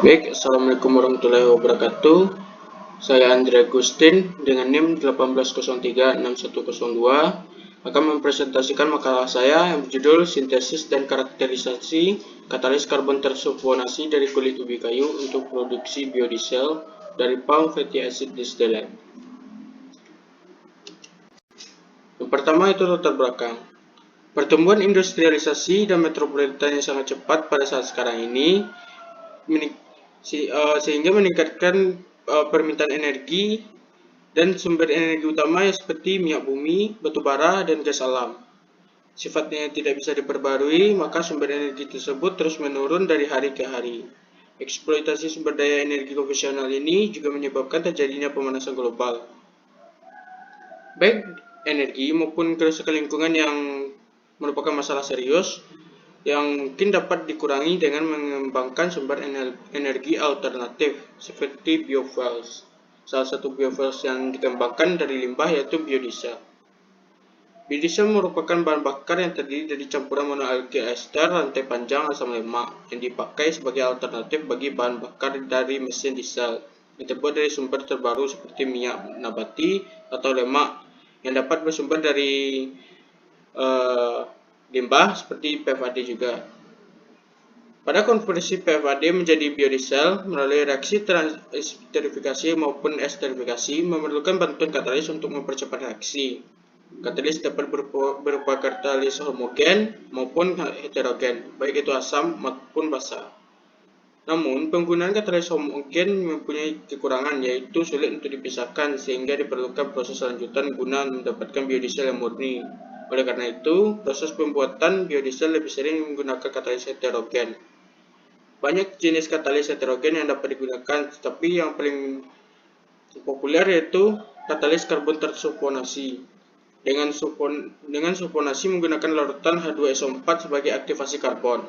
Baik, Assalamualaikum warahmatullahi wabarakatuh. Saya Andre Agustin dengan NIM 18036102 akan mempresentasikan makalah saya yang berjudul Sintesis dan Karakterisasi Katalis Karbon Tersulfonasi dari Kulit Ubi Kayu untuk Produksi Biodiesel dari Palm Fatty Acid Distillate. Yang pertama itu latar belakang. Pertumbuhan industrialisasi dan metropolitan yang sangat cepat pada saat sekarang ini sehingga meningkatkan permintaan energi dan sumber energi utama yang seperti minyak bumi, batu bara, dan gas alam. Sifatnya yang tidak bisa diperbarui, maka sumber energi tersebut terus menurun dari hari ke hari. Eksploitasi sumber daya energi konvensional ini juga menyebabkan terjadinya pemanasan global, baik energi maupun kerusakan lingkungan yang merupakan masalah serius yang mungkin dapat dikurangi dengan mengembangkan sumber energi alternatif seperti biofuels. Salah satu biofuels yang dikembangkan dari limbah yaitu biodiesel. Biodiesel merupakan bahan bakar yang terdiri dari campuran monoalga ester rantai panjang asam lemak yang dipakai sebagai alternatif bagi bahan bakar dari mesin diesel yang terbuat dari sumber terbaru seperti minyak nabati atau lemak yang dapat bersumber dari limbah seperti PFAD juga. Pada konversi PFAD menjadi biodiesel melalui reaksi transesterifikasi maupun esterifikasi memerlukan bantuan katalis untuk mempercepat reaksi. Katalis dapat berupa katalis homogen maupun heterogen, baik itu asam maupun basa. Namun, penggunaan katalis homogen mempunyai kekurangan, yaitu sulit untuk dipisahkan sehingga diperlukan proses lanjutan guna mendapatkan biodiesel yang murni. Oleh karena itu, proses pembuatan biodiesel lebih sering menggunakan katalis heterogen. Banyak jenis katalis heterogen yang dapat digunakan, tetapi yang paling populer yaitu katalis karbon tersulfonasi. Dengan sulfonasi menggunakan larutan H2SO4 sebagai aktivasi karbon.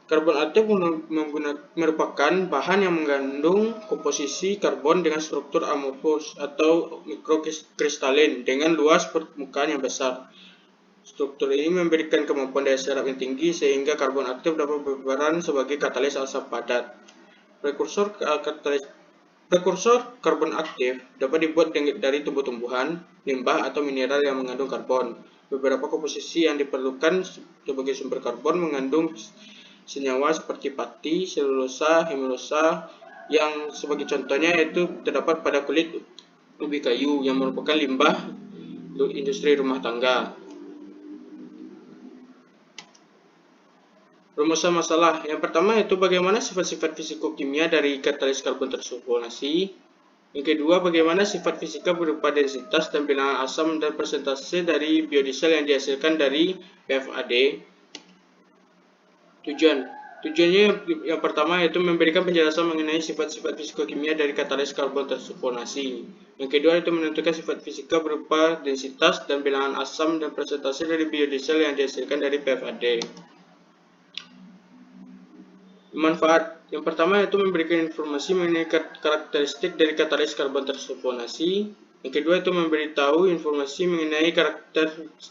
Karbon aktif merupakan bahan yang mengandung komposisi karbon dengan struktur amorfous atau mikrokristalin dengan luas permukaan yang besar. Struktur ini memberikan kemampuan daya serap yang tinggi sehingga karbon aktif dapat berperan sebagai katalis asam padat. Prekursor karbon aktif dapat dibuat dari tumbuh-tumbuhan, limbah, atau mineral yang mengandung karbon. Beberapa komposisi yang diperlukan sebagai sumber karbon mengandung senyawa seperti pati, selulosa, hemelosa, yang sebagai contohnya yaitu terdapat pada kulit ubi kayu yang merupakan limbah industri rumah tangga. Rumusan masalah yang pertama yaitu bagaimana sifat-sifat fisikokimia dari katalis karbon tersulfonasi. Yang kedua, bagaimana sifat fisika berupa densitas dan bilangan asam dan persentase dari biodiesel yang dihasilkan dari PFAD. Tujuannya yang pertama yaitu memberikan penjelasan mengenai sifat-sifat fisikokimia dari katalis karbon tersulfonasi. Yang kedua yaitu menentukan sifat fisika berupa densitas dan bilangan asam dan persentase dari biodiesel yang dihasilkan dari PFAD. Manfaat yang pertama yaitu memberikan informasi mengenai karakteristik dari katalis karbon tersulfonasi. Yang kedua itu memberitahu informasi mengenai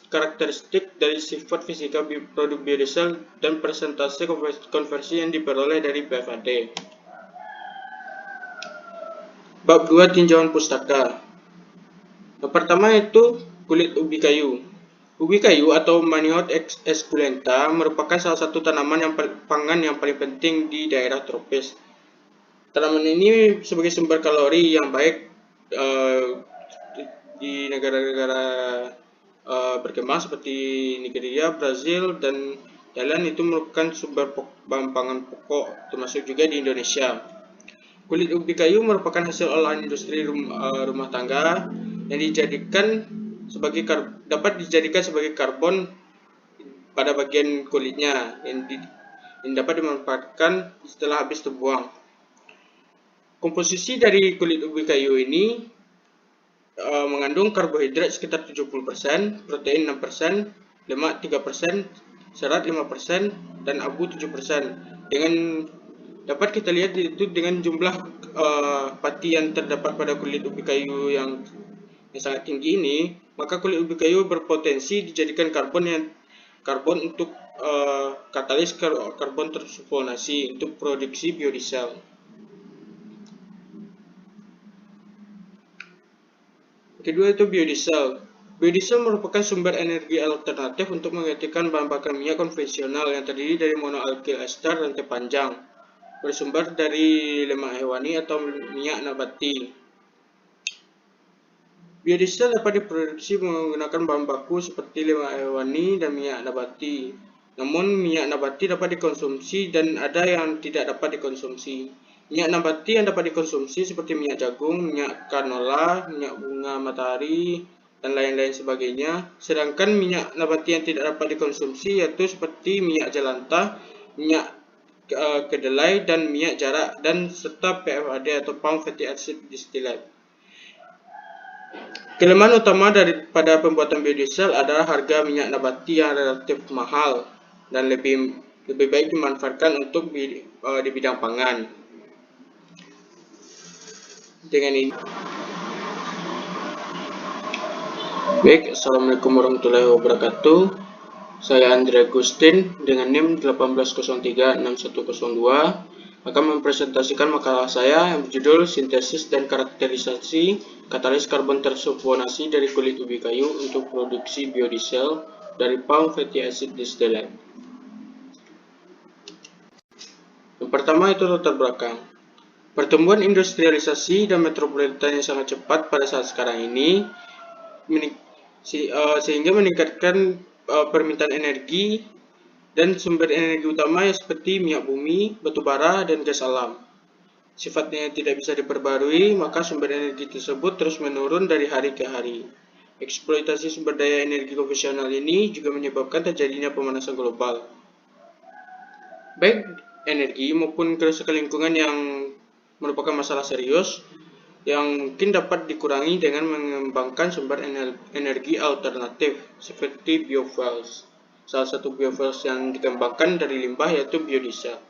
karakteristik dari sifat fisika produk biodiesel dan persentase konversi yang diperoleh dari PFAD. Bab 2 tinjauan pustaka. Yang pertama itu kulit ubi kayu. Ubi kayu atau Manihot esculenta merupakan salah satu tanaman pangan yang paling penting di daerah tropis. Tanaman ini sebagai sumber kalori yang baik di negara-negara berkembang seperti Nigeria, Brazil, dan Thailand itu merupakan sumber bahan pangan pokok, termasuk juga di Indonesia. Kulit ubi kayu merupakan hasil olahan industri rumah tangga yang dapat dijadikan sebagai karbon pada bagian kulitnya yang dapat dimanfaatkan setelah habis terbuang. Komposisi dari kulit ubi kayu ini mengandung karbohidrat sekitar 70%, protein 6%, lemak 3%, serat 5%, dan abu 7%. Dapat kita lihat itu dengan jumlah pati yang terdapat pada kulit ubi kayu yang sangat tinggi ini, maka kulit ubi kayu berpotensi dijadikan karbon untuk katalis karbon tersublimasi untuk produksi biodiesel. Kedua itu biodiesel. Biodiesel merupakan sumber energi alternatif untuk menggantikan bahan bakar minyak konvensional yang terdiri dari monoalkyl ester rantai panjang, bersumber dari lemak hewani atau minyak nabati. Biodiesel dapat diproduksi menggunakan bahan baku seperti lemak hewani dan minyak nabati. Namun minyak nabati dapat dikonsumsi dan ada yang tidak dapat dikonsumsi. Minyak nabati yang dapat dikonsumsi seperti minyak jagung, minyak canola, minyak bunga matahari, dan lain-lain sebagainya. Sedangkan minyak nabati yang tidak dapat dikonsumsi yaitu seperti minyak jelantah, minyak kedelai, dan minyak jarak, dan serta PFAD atau palm fatty acid distillate. Kelemahan utama daripada pembuatan biodiesel adalah harga minyak nabati yang relatif mahal dan lebih baik dimanfaatkan untuk di bidang pangan. Dengan ini, baik, assalamualaikum warahmatullahi wabarakatuh. Saya Andre Agustin dengan NIM 18036102 akan mempresentasikan makalah saya yang berjudul Sintesis dan Karakterisasi Katalis Karbon Tersublimasi dari Kulit Ubi Kayu untuk Produksi Biodiesel dari Palm Fatty Acid Distillate. Yang pertama itu latar belakang. Pertumbuhan industrialisasi dan metropolitan yang sangat cepat pada saat sekarang ini sehingga meningkatkan permintaan energi dan sumber energi utama seperti minyak bumi, batu bara, dan gas alam. Sifatnya yang tidak bisa diperbarui, maka sumber energi tersebut terus menurun dari hari ke hari. Eksploitasi sumber daya energi konvensional ini juga menyebabkan terjadinya pemanasan global, baik energi maupun kerusakan lingkungan yang merupakan masalah serius yang mungkin dapat dikurangi dengan mengembangkan sumber energi alternatif seperti biofuels. Salah satu biofuels yang dikembangkan dari limbah yaitu biodiesel.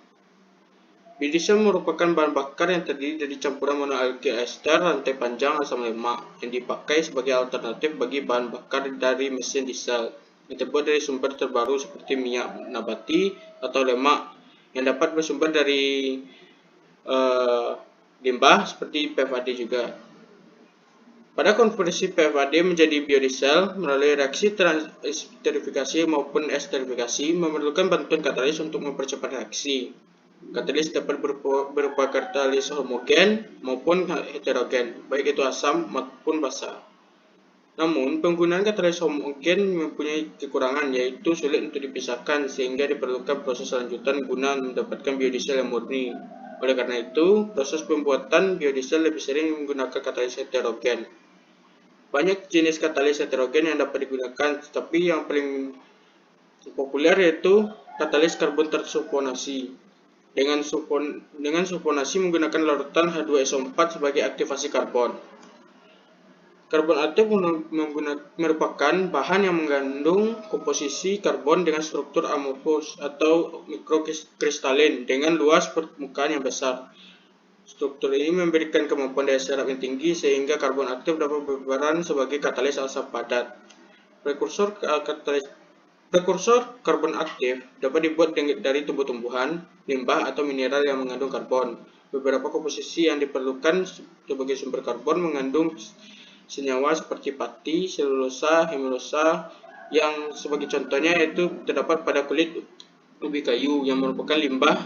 Biodiesel merupakan bahan bakar yang terdiri dari campuran monoalkyl ester rantai panjang asam lemak yang dipakai sebagai alternatif bagi bahan bakar dari mesin diesel yang terbuat dari sumber terbaru seperti minyak nabati atau lemak yang dapat bersumber dari limbah seperti PFAD juga. Pada konversi PFAD menjadi biodiesel melalui reaksi transesterifikasi maupun esterifikasi memerlukan bantuan katalis untuk mempercepat reaksi. Katalis dapat berupa katalis homogen maupun heterogen, baik itu asam maupun basa. Namun, penggunaan katalis homogen mempunyai kekurangan, yaitu sulit untuk dipisahkan sehingga diperlukan proses lanjutan guna mendapatkan biodiesel yang murni. Oleh karena itu, proses pembuatan biodiesel lebih sering menggunakan katalis heterogen. Banyak jenis katalis heterogen yang dapat digunakan, tetapi yang paling populer yaitu katalis karbon tersublimasi. Dengan sublimasi menggunakan larutan H2SO4 sebagai aktivasi karbon. Karbon aktif merupakan bahan yang mengandung komposisi karbon dengan struktur amorfous atau mikrokristalin dengan luas permukaan yang besar. Struktur ini memberikan kemampuan daya serap yang tinggi sehingga karbon aktif dapat berperan sebagai katalis asam padat. Prekursor karbon aktif dapat dibuat dari tumbuh-tumbuhan, limbah, atau mineral yang mengandung karbon. Beberapa komposisi yang diperlukan sebagai sumber karbon mengandung senyawa seperti pati, selulosa, hemelosa, yang sebagai contohnya yaitu terdapat pada kulit ubi kayu yang merupakan limbah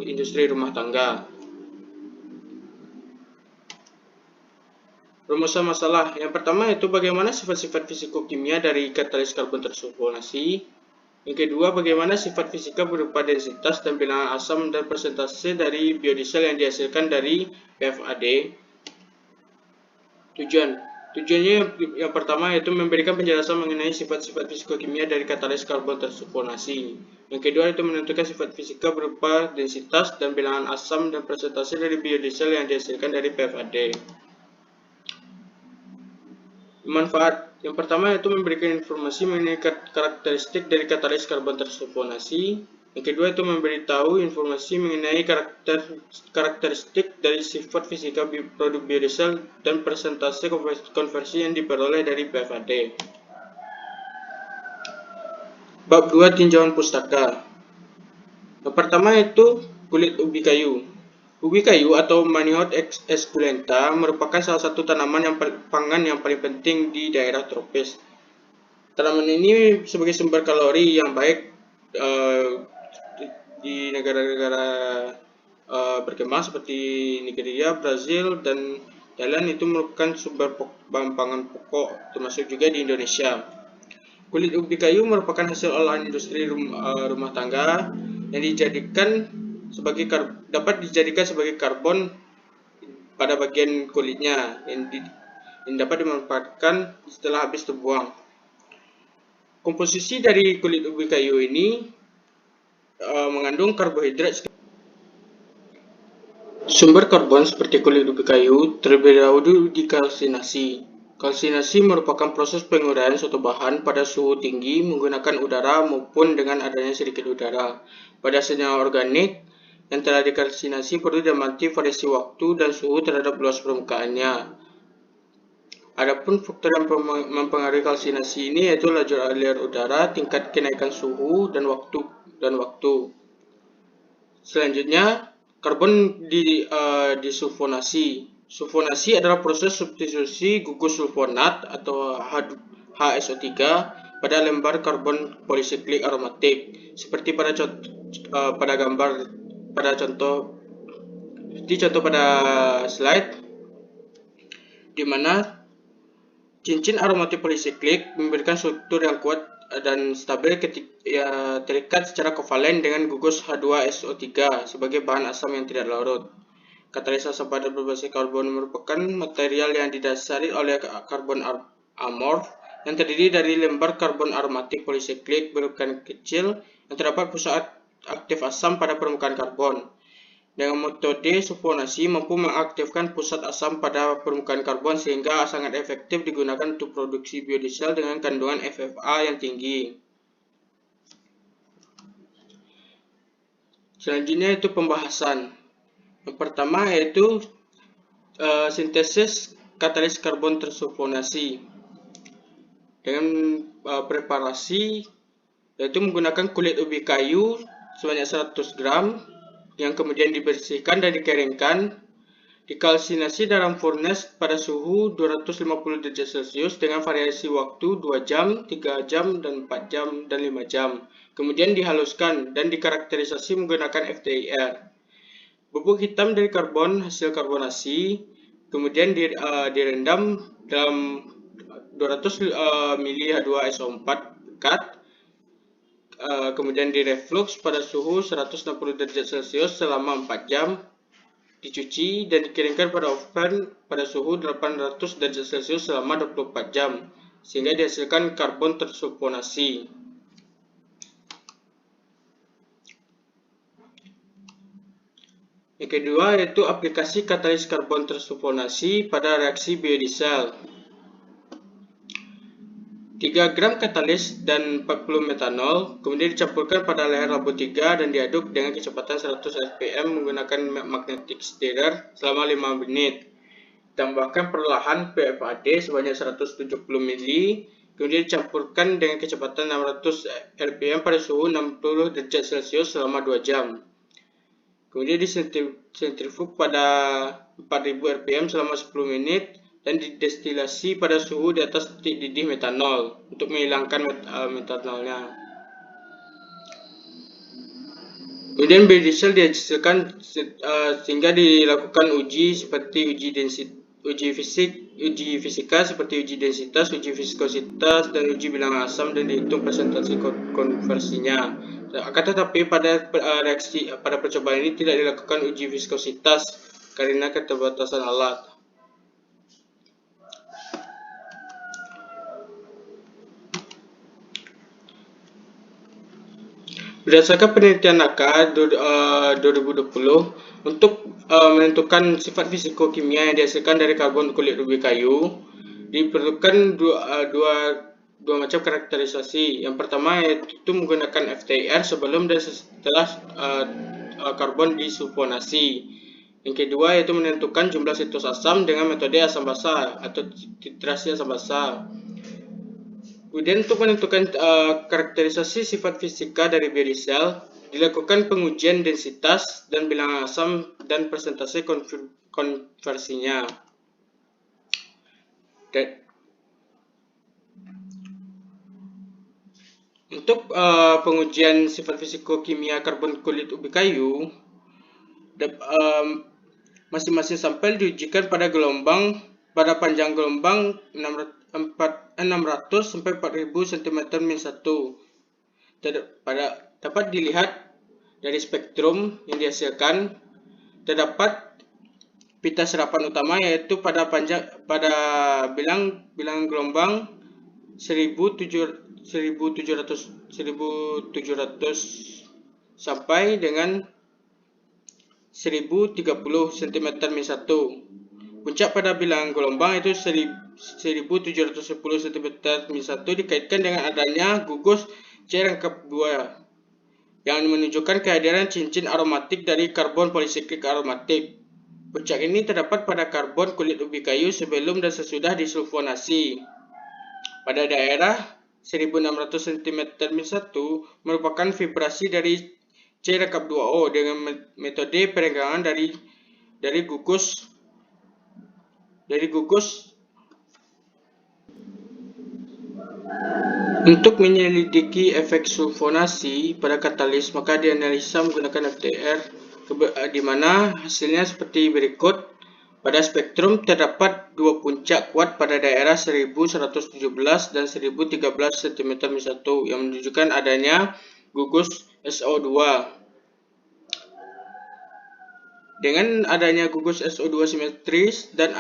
industri rumah tangga. Rumusan masalah yang pertama yaitu bagaimana sifat-sifat fisikokimia dari katalis karbon tersublimasi. Yang kedua, bagaimana sifat fisika berupa densitas dan bilangan asam dan persentase dari biodiesel yang dihasilkan dari PFAD. Tujuannya yang pertama yaitu memberikan penjelasan mengenai sifat-sifat fisikokimia dari katalis karbon tersublimasi. Yang kedua yaitu menentukan sifat fisika berupa densitas dan bilangan asam dan persentase dari biodiesel yang dihasilkan dari PFAD. Manfaat yang pertama yaitu memberikan informasi mengenai karakteristik dari katalis karbon tersublimasi. Yang kedua itu memberitahu informasi mengenai karakteristik dari sifat fisika produk biodiesel dan persentase konversi yang diperoleh dari PFAD. Bab 2 tinjauan pustaka. Yang pertama itu kulit ubi kayu. Ubi kayu atau Manihot esculenta merupakan salah satu tanaman pangan yang paling penting di daerah tropis. Tanaman ini sebagai sumber kalori yang baik di negara-negara berkembang seperti Nigeria, Brazil, dan Thailand itu merupakan sumber bahan pangan pokok, termasuk juga di Indonesia. Kulit ubi kayu merupakan hasil olahan industri rumah tangga yang dapat dijadikan sebagai karbon pada bagian kulitnya yang dapat dimanfaatkan setelah habis terbuang. Komposisi dari kulit ubi kayu ini mengandung karbohidrat. Sumber karbon seperti kulit ubi kayu terlebih dahulu dikalsinasi. Kalsinasi merupakan proses penguraian suatu bahan pada suhu tinggi menggunakan udara maupun dengan adanya sedikit udara. Pada senyawa organik yang telah dikalsinasi perlu diamati variasi waktu dan suhu terhadap luas permukaannya. Adapun faktor yang mempengaruhi kalsinasi ini yaitu laju aliran udara, tingkat kenaikan suhu, dan waktu. Selanjutnya, karbon disulfonasi. Sulfonasi adalah proses substitusi gugus sulfonat atau HSO3 pada lembar karbon polisiklik aromatik, seperti pada contoh pada slide, di mana cincin aromatik polisiklik memberikan struktur yang kuat dan stabil ketika terikat secara kovalen dengan gugus H2SO3 sebagai bahan asam yang tidak larut. Katalis asam padat berbasis karbon merupakan material yang didasari oleh karbon amorf yang terdiri dari lembar karbon aromatik polisiklik berukuran kecil yang terdapat pusat aktif asam pada permukaan karbon. Dengan metode sulfonasi mampu mengaktifkan pusat asam pada permukaan karbon sehingga sangat efektif digunakan untuk produksi biodiesel dengan kandungan FFA yang tinggi. Selanjutnya itu pembahasan. Yang pertama yaitu sintesis katalis karbon tersulfonasi. Dengan preparasi yaitu menggunakan kulit ubi kayu sebanyak 100 gram yang kemudian dibersihkan dan dikeringkan, dikalsinasi dalam furnace pada suhu 250 derajat Celcius dengan variasi waktu 2 jam, 3 jam, dan 4 jam, dan 5 jam. Kemudian dihaluskan dan dikarakterisasi menggunakan FTIR. Bubuk hitam dari karbon hasil karbonasi kemudian direndam dalam 200 ml H2SO4 pekat, kemudian direflux pada suhu 160 derajat Celcius selama 4 jam, dicuci dan dikirimkan pada oven pada suhu 800 derajat Celcius selama 24 jam, sehingga dihasilkan karbon tersulfonasi. Yang kedua yaitu aplikasi katalis karbon tersulfonasi pada reaksi biodiesel. 3 gram katalis dan 40 metanol kemudian dicampurkan pada leher labu 3 dan diaduk dengan kecepatan 100 rpm menggunakan magnetic stirrer selama 5 menit. Tambahkan perlahan PFAD sebanyak 170 ml, kemudian dicampurkan dengan kecepatan 600 rpm pada suhu 60 derajat Celcius selama 2 jam. Kemudian disentrifug pada 4000 rpm selama 10 menit dan didestilasi pada suhu di atas titik didih metanol untuk menghilangkan metanolnya. Kemudian biodiesel dihasilkan sehingga dilakukan uji seperti uji fisika seperti uji densitas, uji viskositas, dan uji bilangan asam dan dihitung presentasi konversinya. Akan tetapi pada percobaan ini tidak dilakukan uji viskositas karena keterbatasan alat. Berdasarkan penelitian NACA 2020, untuk menentukan sifat fisikokimia yang dihasilkan dari karbon kulit ubi kayu, diperlukan dua macam karakterisasi. Yang pertama yaitu menggunakan FTIR sebelum dan setelah karbon disulfonasi. Yang kedua yaitu menentukan jumlah situs asam dengan metode asam basa atau titrasi asam basa. Kemudian untuk menentukan karakterisasi sifat fisika dari biodiesel, dilakukan pengujian densitas dan bilangan asam dan persentase konversinya. Untuk pengujian sifat fisikokimia karbon kulit ubi kayu, masing-masing sampel diujikan pada panjang gelombang 600 sampai 4000 cm-1. Dapat dilihat dari spektrum yang dihasilkan, terdapat pita serapan utama yaitu pada bilangan gelombang 1700 sampai dengan 1030 cm-1. Puncak pada bilangan gelombang itu 1710 cm-1 dikaitkan dengan adanya gugus C-2 yang menunjukkan kehadiran cincin aromatik dari karbon polisiklik aromatik. Puncak ini terdapat pada karbon kulit ubi kayu sebelum dan sesudah disulfonasi. Pada daerah 1600 cm-1 merupakan vibrasi dari C-2O dengan metode perenggangan dari gugus. Untuk menyelidiki efek sulfonasi pada katalis, maka dianalisa menggunakan FTR, di mana hasilnya seperti berikut. Pada spektrum terdapat dua puncak kuat pada daerah 1117 dan 1013 cm-1 yang menunjukkan adanya gugus SO2. Dengan adanya gugus SO2 simetris dan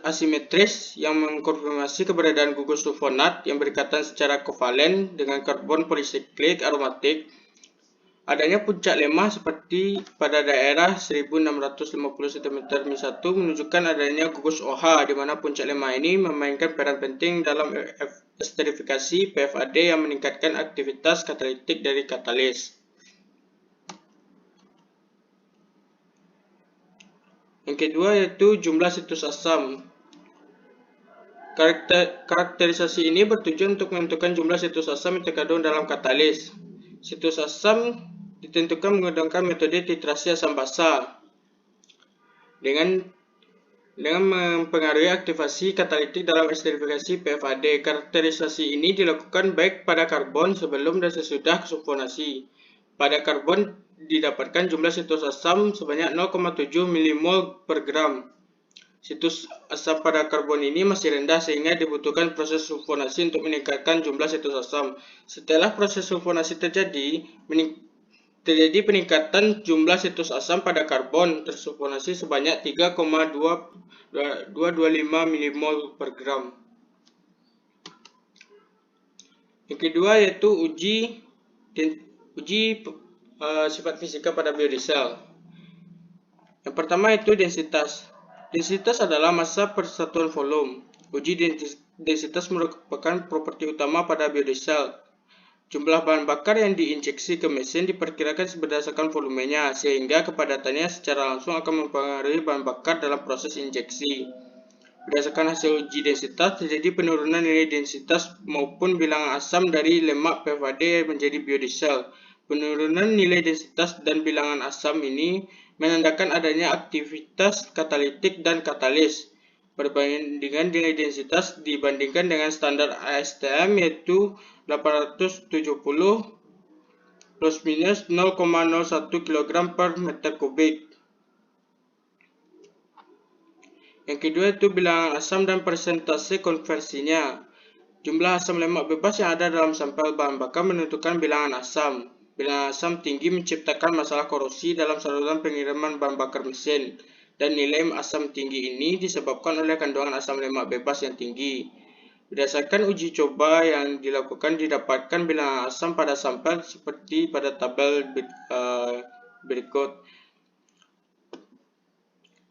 asimetris yang mengkonfirmasi keberadaan gugus sulfonat yang berikatan secara kovalen dengan karbon polisiklik aromatik, adanya puncak lemah seperti pada daerah 1650 cm-1 menunjukkan adanya gugus OH, di mana puncak lemah ini memainkan peran penting dalam esterifikasi PFAD yang meningkatkan aktivitas katalitik dari katalis. Yang kedua yaitu jumlah situs asam. Karakterisasi ini bertujuan untuk menentukan jumlah situs asam yang terkandung dalam katalis. Situs asam ditentukan menggunakan metode titrasi asam basa dengan mempengaruhi aktivasi katalitik dalam esterifikasi PFAD. Karakterisasi ini dilakukan baik pada karbon sebelum dan sesudah sulfonasi. Pada karbon didapatkan jumlah situs asam sebanyak 0,7 mmol per gram. Situs asam pada karbon ini masih rendah sehingga dibutuhkan proses sulfonasi untuk meningkatkan jumlah situs asam. Setelah proses sulfonasi terjadi peningkatan jumlah situs asam pada karbon tersulfonasi sebanyak 3,225 mmol per gram. Yang kedua yaitu uji sifat fisika pada biodiesel. Yang pertama itu densitas. Densitas adalah massa per satuan volume. Uji densitas merupakan properti utama pada biodiesel. Jumlah bahan bakar yang diinjeksi ke mesin diperkirakan berdasarkan volumenya, sehingga kepadatannya secara langsung akan mempengaruhi bahan bakar dalam proses injeksi. Berdasarkan hasil uji densitas, terjadi penurunan nilai densitas maupun bilangan asam dari lemak PFAD menjadi biodiesel. Penurunan nilai densitas dan bilangan asam ini menandakan adanya aktivitas katalitik dan katalis. Perbandingan nilai densitas dibandingkan dengan standar ASTM yaitu 870 plus minus 0,01 kg per meter kubik. Yang kedua itu bilangan asam dan persentase konversinya. Jumlah asam lemak bebas yang ada dalam sampel bahan bakar menentukan bilangan asam. Bilangan asam tinggi menciptakan masalah korosi dalam saluran pengiriman bahan bakar mesin, dan nilai asam tinggi ini disebabkan oleh kandungan asam lemak bebas yang tinggi. Berdasarkan uji coba yang dilakukan, didapatkan bilangan asam pada sampel seperti pada tabel berikut.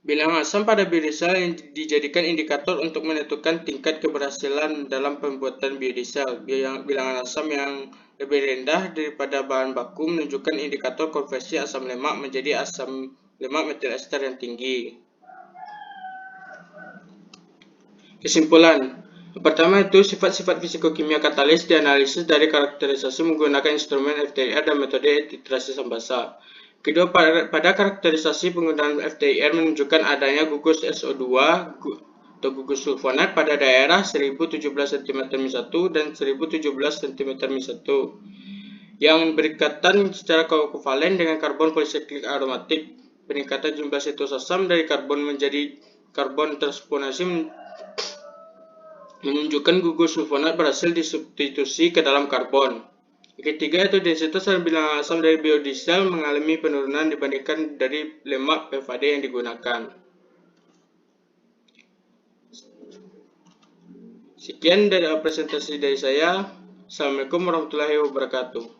Bilangan asam pada biodiesel yang dijadikan indikator untuk menentukan tingkat keberhasilan dalam pembuatan biodiesel. Bilangan asam yang lebih rendah daripada bahan baku menunjukkan indikator konversi asam lemak menjadi asam lemak metil ester yang tinggi. Kesimpulan, Pertama itu sifat-sifat fisikokimia katalis dianalisis dari karakterisasi menggunakan instrumen FTIR dan metode titrasi sambasa. Kedua, pada karakterisasi penggunaan FTIR menunjukkan adanya gugus SO2 atau gugus sulfonat pada daerah 1017 cm1 dan 1017 cm1 yang berikatan secara kovalen dengan karbon polisiklik aromatik. Peningkatan jumlah sitosasam dari karbon menjadi karbon transponasi menunjukkan gugus sulfonat berhasil disubstitusi ke dalam karbon. Ketiga itu densitas dan bilangan asam dari biodiesel mengalami penurunan dibandingkan dari lemak PFAD yang digunakan. Sekian dari presentasi dari saya. Assalamualaikum warahmatullahi wabarakatuh.